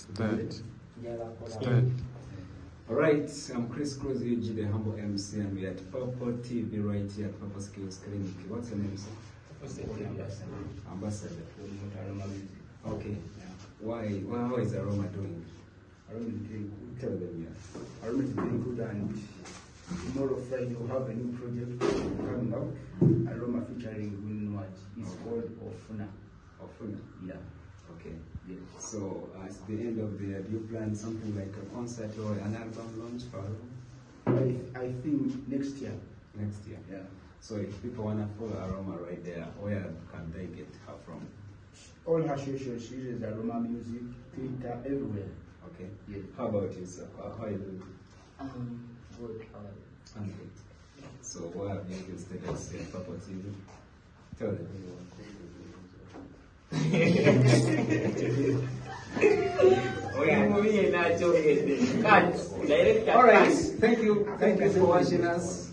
Start. Start. Alright, I'm Chris Cruz, UG, the humble MC, and we're at Purple TV right here at Purple Skills Clinic. What's your name, sir? Ambassador. Okay. Why? How is Aroma doing? Aroma is doing good. Tell them, yeah. Aroma is doing good, and tomorrow Friday we'll have a new project coming up. Aroma featuring Gunwaj. It's called Ofuna. Ofuna? Yeah. Okay. Yeah. So, at the end of the year, do you plan something like a concert or an album launch for Aroma? I think next year. Next year? Yeah. So, if people want to follow Aroma right there, where can they get her from? All her social series, Aroma Music, Twitter, everywhere. Okay. Yeah. How about you, sir? How are you doing? Good. I'm good. So, why have you visited us here at Purple TV? Tell them. Alright, thank you. Thank you for watching us.